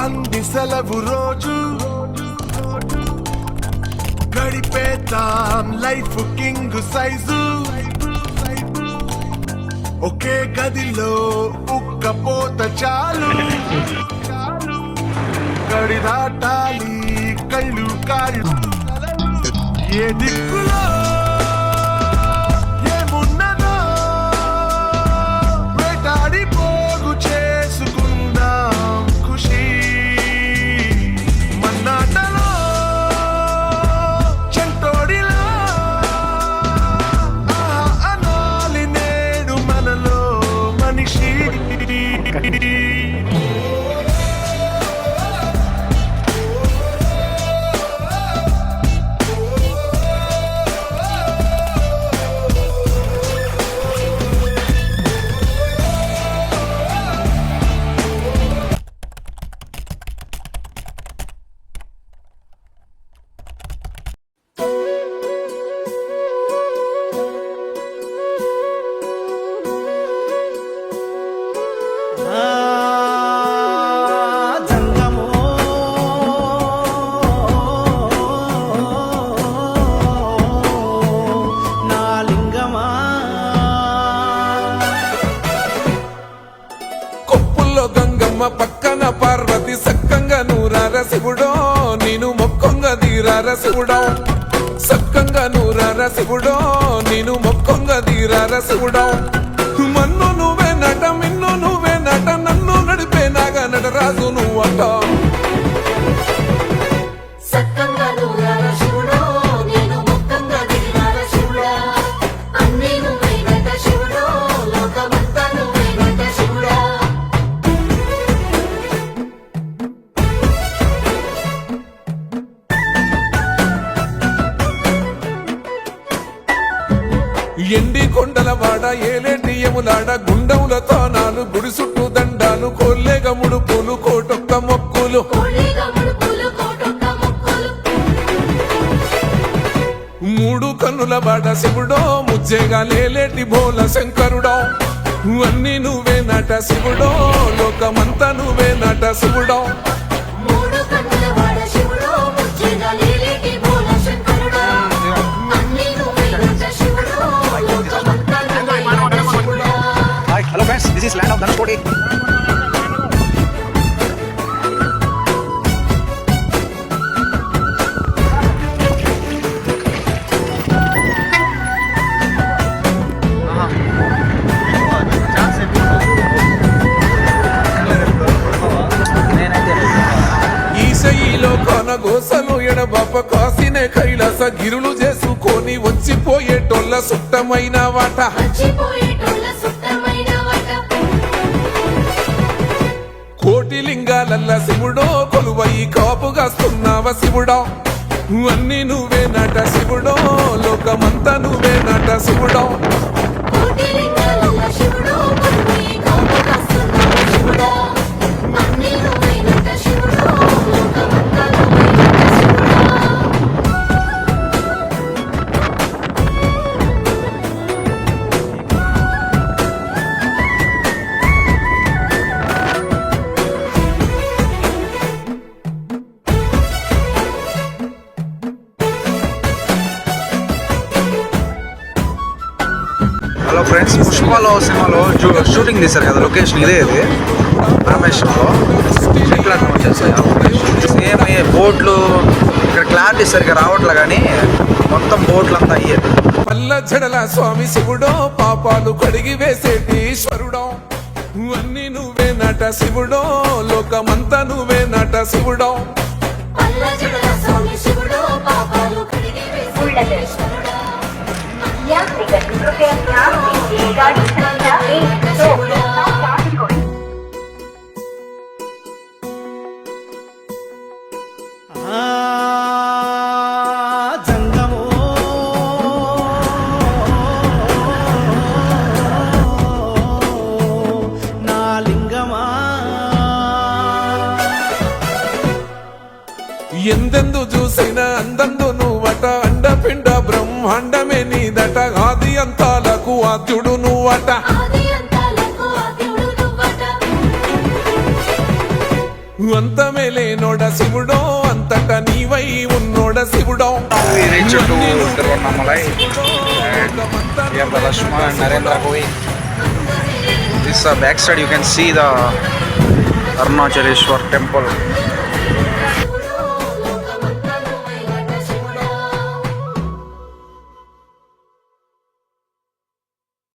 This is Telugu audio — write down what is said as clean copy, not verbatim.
అంది సెలవు రోజు గడిపేద్దాం లైఫ్ కింగ్ సైజు ఒకే గదిలో ఉక్కపోత చాలు గడి దాటాలి కళ్ళు కాళ్ళు ఏ దిక్కులో ఏమున్నదో వేటాడి పోగు చేసుకుందాం ఖుషి మన్నాటలో చెంటోడిలో అనాలి నేడు మనలో మనిషి పక్కన పార్వతి సక్కంగా నూరార శివుడో నేను మొక్కంగా తీరార శివుడో సక్కంగా నూరార శివుడో నేను మొక్కంగా తీరార శివుడో మన్ను నువ్వే నట మిన్ను నువ్వే నట నన్ను నడిపే నాగా నటరాజు నువ్వట ఎండి కొండల వాడ ఏలేటి యములాడ గుండముల తానాలు గుడి చుట్టూ దండాలు కోల్లేగ ముడుపులు కోటొక్క మొక్కులు మూడు కన్నుల వాడ శివుడో ముజ్జేగా లేలేటి భోల శంకరుడో అన్ని నువ్వే నట శివుడో లోకమంతా నువ్వే నట శివుడో Hello friends, this is land of Dhanushkodi. ఈశయిలో కొనగోసలు ఎడబాప కాసినే Kailasa గిరులు చేసుకొని వచ్చిపోయేటోళ్ళ సుట్టమైన వాట కోటి లింగాలల్ల శివుడో కొలువై కాపుగాస్తున్నావ శివుడో అన్ని నువ్వే నట శివుడో లోకమంతా నువ్వే నట శివుడో హలో ఫ్రెండ్స్, పుష్పలో సినిమాలో షూటింగ్ తీశారు కదా, లొకేషన్ ఇదే ఇది రామేశ్వరంలో. సేమ్ బోట్లు ఇక్కడ క్లారిటీ సరిగ్గా రావట్లే కానీ మొత్తం బోట్లు అంతా అయ్యేది. పల్ల జడల స్వామి శివుడో పాపాలు కడిగి వేసేటి ఈశ్వరుడో అన్ని నువ్వే నట శివుడో లోకమంతా నువ్వే నట శివుడో ఎందెందు చూసిన అందందు నువ్వట అండపిండ బ్రహ్మాండమే నీదట ఆది అంతాలకు ఆద్యుడు నువ్వట అంతమే లేనోడ శివుడో అంతటా నీవై ఉన్నోడ శివుడో We reached to Tiruvannamalai and here the Lakshmana and Narendra going. This backside you can see the Arunachaleshwar temple.